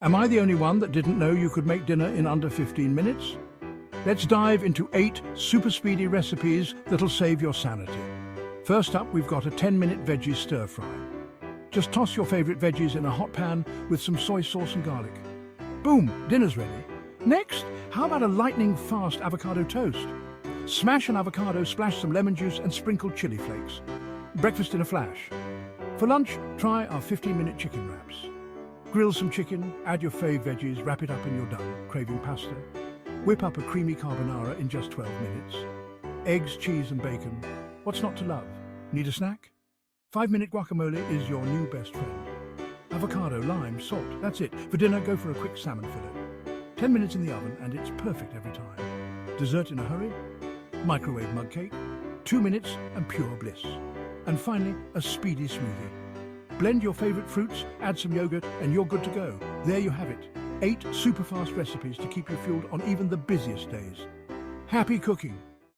Am I the only one that didn't know you could make dinner in under 15 minutes? Let's dive into 8 super speedy recipes that'll save your sanity. First up, we've got a 10-minute veggie stir-fry. Just toss your favorite veggies in a hot pan with some soy sauce and garlic. Boom, dinner's ready. Next, how about a lightning-fast avocado toast? Smash an avocado, splash some lemon juice and sprinkle chili flakes. Breakfast in a flash. For lunch, try our 15-minute chicken wraps. Grill some chicken, add your fave veggies, wrap it up and you're done. Craving pasta? Whip up a creamy carbonara in just 12 minutes. Eggs, cheese and bacon. What's not to love? Need a snack? 5-minute guacamole is your new best friend. Avocado, lime, salt, that's it. For dinner, go for a quick salmon fillet. 10 minutes in the oven and it's perfect every time. Dessert in a hurry? Microwave mug cake. 2 minutes and pure bliss. And finally, a speedy smoothie. Blend your favorite fruits, add some yogurt, and you're good to go. There you have it. 8 super fast recipes to keep you fueled on even the busiest days. Happy cooking!